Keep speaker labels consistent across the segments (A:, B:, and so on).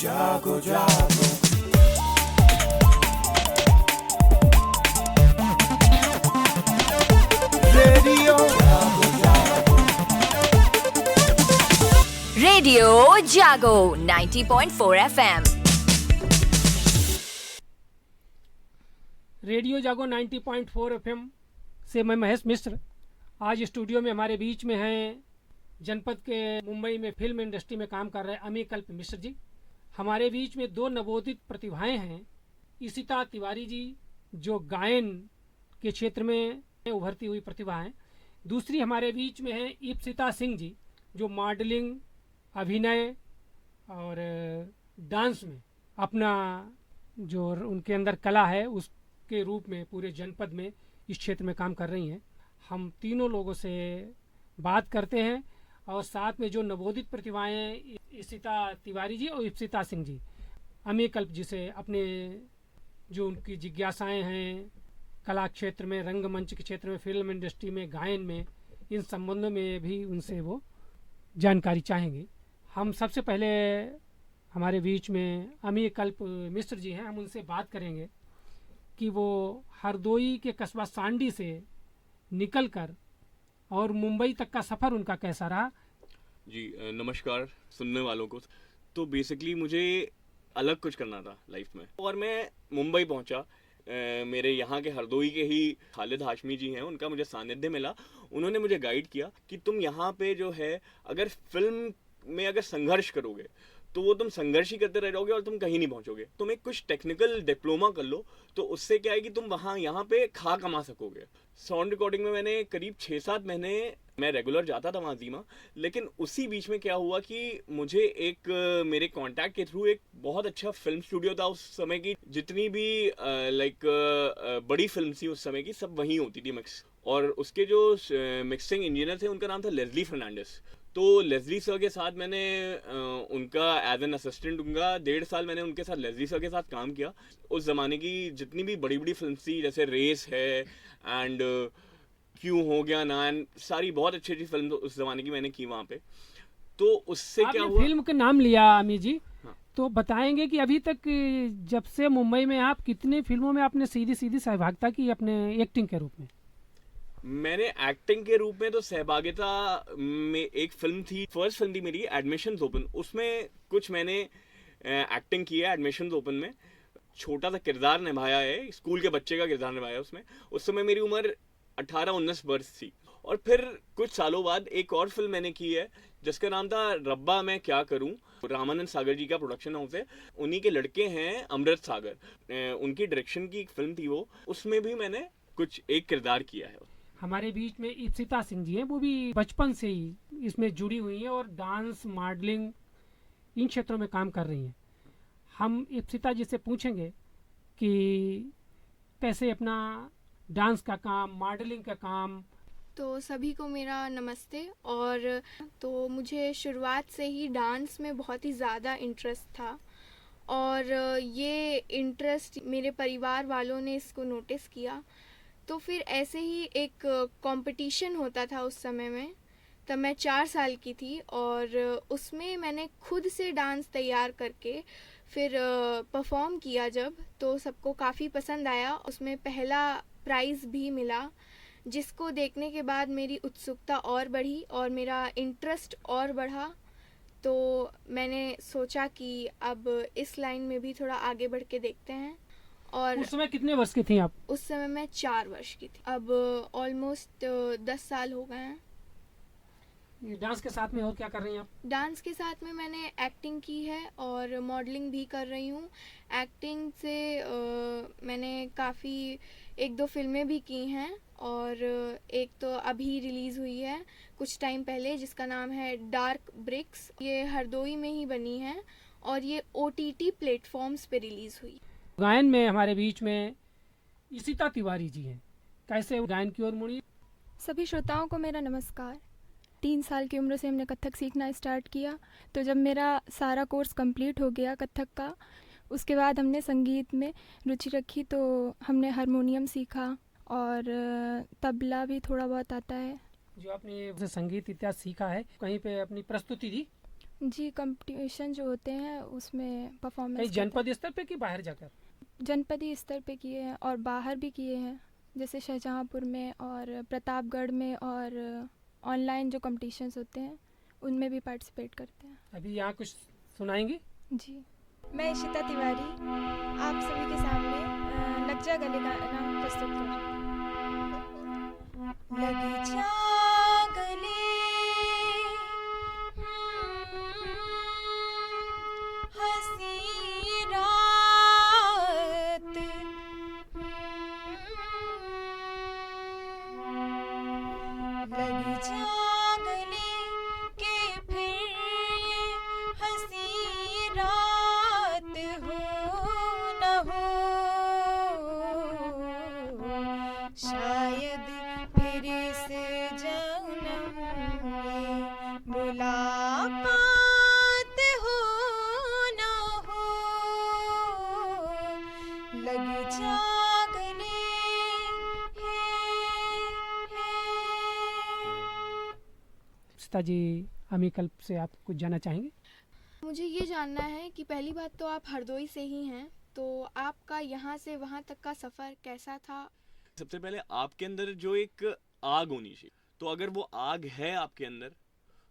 A: जागो जागो रेडियो जागो जागो
B: रेडियो जागो 90.4 FM।
C: रेडियो जागो 90.4 एफएम से मैं महेश मिश्र आज स्टूडियो में हमारे बीच में हैं जनपद के मुंबई में फिल्म इंडस्ट्री में काम कर रहे अमी कल्प मिश्र जी। हमारे बीच में दो नवोदित प्रतिभाएं हैं, इशिता तिवारी जी जो गायन के क्षेत्र में उभरती हुई प्रतिभा हैं, दूसरी हमारे बीच में है इप्सिता सिंह जी जो मॉडलिंग, अभिनय और डांस में अपना जो उनके अंदर कला है उसके रूप में पूरे जनपद में इस क्षेत्र में काम कर रही हैं। हम तीनों लोगों से बात करते हैं और साथ में जो नवोदित प्रतिभाएं इशिता तिवारी जी और इप्सिता सिंह जी अमी कल्प जी से अपने जो उनकी जिज्ञासाएं हैं कला क्षेत्र में, रंगमंच के क्षेत्र में, फिल्म इंडस्ट्री में, गायन में, इन संबंधों में भी उनसे वो जानकारी चाहेंगे। हम सबसे पहले हमारे बीच में अमी कल्प मिश्र जी हैं, हम उनसे बात करेंगे कि वो हरदोई के कस्बा सांडी से निकलकर और मुंबई तक का सफ़र उनका कैसा रहा।
D: जी नमस्कार सुनने वालों को। तो बेसिकली मुझे अलग कुछ करना था लाइफ में और मैं मुंबई पहुंचा। मेरे यहाँ के हरदोई के ही खालिद हाशमी जी हैं, उनका मुझे सानिध्य मिला। उन्होंने मुझे गाइड किया कि तुम यहाँ पे जो है अगर फिल्म में अगर संघर्ष करोगे तो वो तुम संघर्ष ही करते रह जाओगे और तुम कहीं नहीं पहुंचोगे। तुम एक कुछ टेक्निकल डिप्लोमा कर लो तो उससे क्या है कि तुम वहाँ यहाँ पे खा कमा सकोगे। साउंड रिकॉर्डिंग में मैंने करीब 6-7 महीने मैं रेगुलर जाता था वहाँ जीमा, लेकिन उसी बीच में क्या हुआ कि मुझे एक मेरे कांटेक्ट के थ्रू एक बहुत अच्छा फिल्म स्टूडियो था। उस समय की जितनी भी बड़ी फिल्म थी उस समय की सब वहीं होती थी मिक्स, और उसके जो मिक्सिंग इंजीनियर थे उनका नाम था लेस्ली फर्नांडिस। तो लेस्ली सर के साथ मैंने उनका एज एन असिस्टेंट उनका 1.5 साल मैंने उनके साथ लेस्ली सर के साथ काम किया। उस ज़माने की जितनी भी बड़ी बड़ी फिल्म थी जैसे रेस है एंड क्यों हो गया ना, एंड सारी बहुत अच्छी अच्छी फिल्म उस ज़माने की मैंने की वहाँ पे। तो उससे क्या हुआ,
C: फिल्म का नाम लिया अमी जी,
D: हाँ।
C: तो बताएंगे कि अभी तक जब से मुंबई में आप कितने फिल्मों में आपने सीधी सीधी सहभागिता की अपने एक्टिंग के रूप में?
D: मैंने एक्टिंग के रूप में तो सहभागिता में एक फिल्म थी, फर्स्ट फिल्म थी मेरी एडमिशंस ओपन, उसमें कुछ मैंने एक्टिंग की है। एडमिशंस ओपन में छोटा सा किरदार निभाया है, स्कूल के बच्चे का किरदार निभाया उसमें। उस समय मेरी उम्र 18-19 वर्ष थी। और फिर कुछ सालों बाद एक और फिल्म मैंने की है जिसका नाम था रब्बा मैं क्या करूं। रामानंद सागर जी का प्रोडक्शन हाउस है, उन्हीं के लड़के हैं अमृत सागर, उनकी डायरेक्शन की एक फिल्म थी वो, उसमें भी मैंने कुछ एक किरदार किया है।
C: हमारे बीच में इप्सिता सिंह जी हैं, वो भी बचपन से ही इसमें जुड़ी हुई हैं और डांस, मॉडलिंग इन क्षेत्रों में काम कर रही हैं। हम इप्सिता जी से पूछेंगे कि कैसे अपना डांस का काम, मॉडलिंग का काम।
E: तो सभी को मेरा नमस्ते। और तो मुझे शुरुआत से ही डांस में बहुत ही ज़्यादा इंटरेस्ट था और ये इंटरेस्ट मेरे परिवार वालों ने इसको नोटिस किया। तो फिर ऐसे ही एक कंपटीशन होता था उस समय में, तब मैं 4 साल की थी और उसमें मैंने खुद से डांस तैयार करके फिर परफॉर्म किया जब, तो सबको काफ़ी पसंद आया। उसमें पहला प्राइज़ भी मिला, जिसको देखने के बाद मेरी उत्सुकता और बढ़ी और मेरा इंटरेस्ट और बढ़ा। तो मैंने सोचा कि अब इस लाइन में भी थोड़ा आगे बढ़ के देखते हैं। और
C: उस समय कितने वर्ष की थी आप?
E: उस समय मैं 4 वर्ष की थी। अब ऑलमोस्ट 10 साल हो गए हैं।
C: डांस के साथ में और क्या कर रही हैं आप?
E: डांस के साथ में मैंने एक्टिंग की है और मॉडलिंग भी कर रही हूँ। एक्टिंग से मैंने काफ़ी 1-2 फिल्में भी की हैं और एक तो अभी रिलीज़ हुई है कुछ टाइम पहले जिसका नाम है डार्क ब्रिक्स। ये हरदोई में ही बनी है और ये OTT प्लेटफॉर्म्स पे रिलीज़ हुई।
C: गायन में हमारे बीच में इशिता तिवारी जी हैं, कैसे गायन की ओर मुड़ी?
F: सभी श्रोताओं को मेरा नमस्कार। 3 साल की उम्र से हमने कथक सीखना स्टार्ट किया। तो जब मेरा सारा कोर्स कंप्लीट हो गया कथक का, उसके बाद हमने संगीत में रुचि रखी। तो हमने हारमोनियम सीखा और तबला भी थोड़ा बहुत आता है।
C: जो आपने संगीत इत्यादि सीखा है, कहीं पे अपनी प्रस्तुति दी?
F: जी, कंपटीशन जो होते हैं उसमें
C: कहीं
F: परफॉर्मेंस
C: जनपद स्तर पे कि बाहर जाकर?
F: जनपदीय स्तर पे किए हैं और बाहर भी किए हैं, जैसे शाहजहाँपुर में और प्रतापगढ़ में, और ऑनलाइन जो कंपटीशंस होते हैं उनमें भी पार्टिसिपेट करते हैं।
C: अभी यहाँ कुछ सुनाएंगी?
F: जी, मैं इशिता तिवारी आप सभी के सामने लग जा गले गाना प्रस्तुत कर रही हूँ। लग जा गले हंसी रात, लग जा गले के फिर ये हंसी रात हो न हो, शायद फिर इस जन्म में मुलाकात हो न हो, लग जा गले
C: सीता जी, अमीकल्प से आप कुछ जानना चाहेंगे?
E: मुझे ये जानना है कि पहली बात तो आप हरदोई से ही हैं, तो आपका यहाँ से वहाँ तक का सफ़र कैसा था?
D: सबसे पहले आपके अंदर जो एक आग होनी चाहिए, तो अगर वो आग है आपके अंदर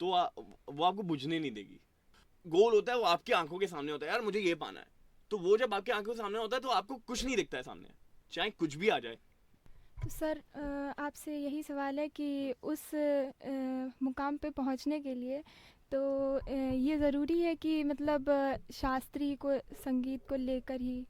D: तो वो आपको बुझने नहीं देगी। गोल होता है वो आपकी आंखों के सामने होता है, यार मुझे ये पाना है, तो वो जब आपकी आंखों के सामने होता है तो आपको कुछ नहीं दिखता है सामने, चाहे कुछ भी आ जाए।
F: तो सर, आपसे यही सवाल है कि उस मुकाम पे पहुंचने के लिए तो ये ज़रूरी है कि मतलब शास्त्रीय को संगीत को लेकर ही?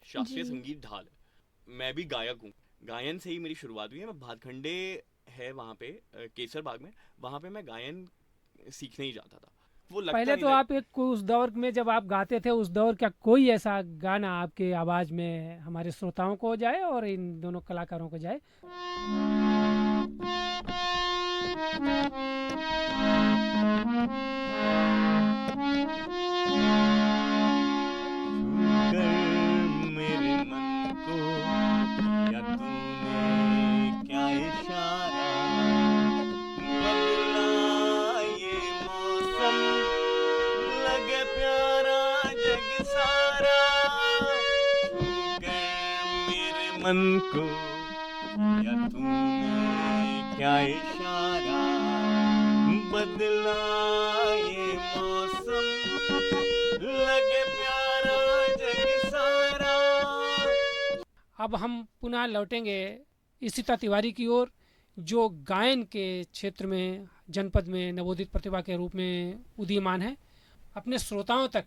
D: शास्त्रीय
F: जी।
D: संगीत ढाल है। मैं भी गायक हूँ, गायन से ही मेरी शुरुआत हुई है। मैं भातखंडे है वहाँ पे केसर बाग में, वहाँ पे मैं गायन सीखने ही जाता था। वो लगता
C: पहले
D: नहीं
C: तो
D: था।
C: आप एक उस दौर में जब आप गाते थे, उस दौर का कोई ऐसा गाना आपके आवाज में हमारे श्रोताओं को जाए और इन दोनों कलाकारों को जाए?
D: मेरे मन को या तूने क्या इशारा, बदला ये मौसम, लगे प्यारा जग सारा, मेरे मन को या तूने क्या इशारा, बदला ये मौसम, लगे प्यारा जग सारा।
C: अब हम पुनः लौटेंगे इशिता तिवारी की ओर, जो गायन के क्षेत्र में जनपद में नवोदित प्रतिभा के रूप में उदीयमान है। अपने श्रोताओं तक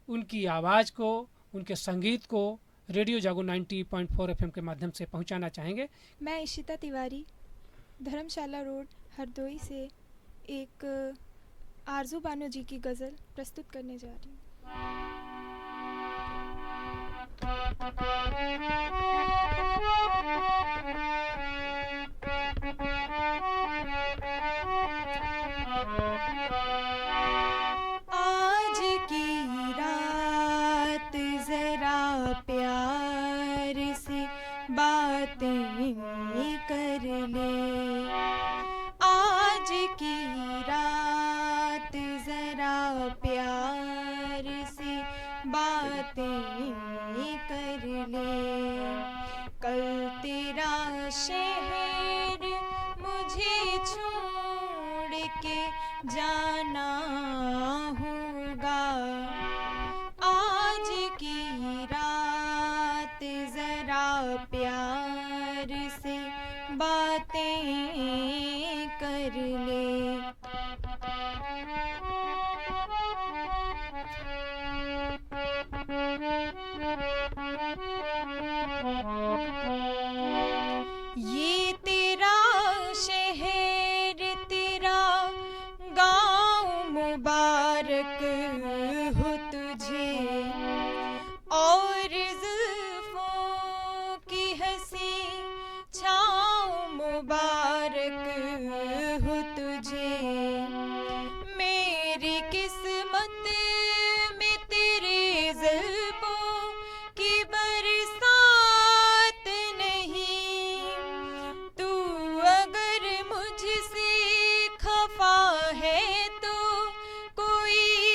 C: उनकी आवाज़ को, उनके संगीत को रेडियो जागो 90.4 एफएम के माध्यम से पहुंचाना चाहेंगे।
F: मैं इशिता तिवारी धर्मशाला रोड हरदोई से एक आरजू बानो जी की गज़ल प्रस्तुत करने जा रही हूँ। आज की रात जरा प्यार से बातें कर ले, आज की रात जरा प्यार से बातें कर ले, कल तेरा शहर मुझे छोड़ के जाना होगा, आज की रात जरा प्यार से बातें कर ले। ये तेरा शहर तेरा गाँव मुबारक हो तुझे, और जुल्फों की हंसी छाँव मुबारक हो तुझे, मेरी किस्मत में तेरे जुल्फों की बरसात नहीं, तू अगर मुझसे खफा है तो कोई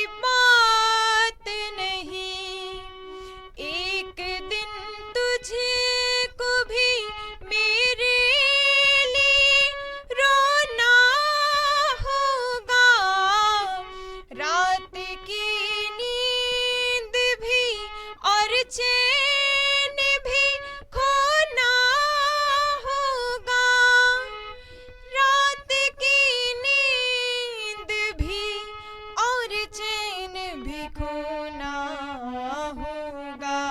G: भी खोना होगा।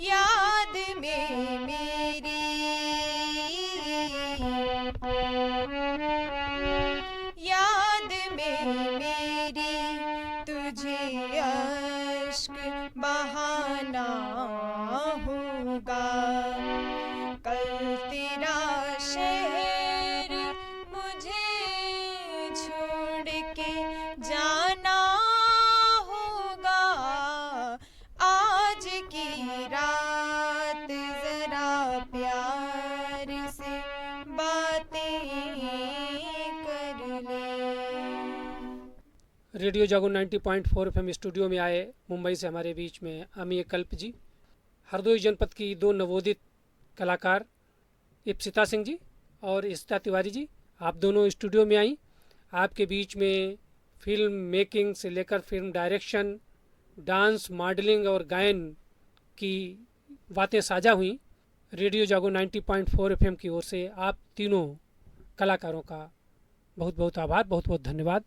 G: याद में मेरी, याद में मेरी तुझे अश्क बहाना होगा। कल तेरा शहर मुझे छोड़ के जाना होगा। आज की रात जरा प्यार से बातें कर ले।
C: रेडियो जागो 90.4 एफएम स्टूडियो में आए मुंबई से हमारे बीच में अमीय कल्प जी, हरदोई जनपद की 2 नवोदित कलाकार इप्सिता सिंह जी और इस्ता तिवारी जी, आप दोनों स्टूडियो में आई। आपके बीच में फिल्म मेकिंग से लेकर फिल्म डायरेक्शन, डांस, मॉडलिंग और गायन की बातें साझा हुई। रेडियो जागो 90.4 एफएम की ओर से आप तीनों कलाकारों का बहुत बहुत आभार, बहुत बहुत धन्यवाद।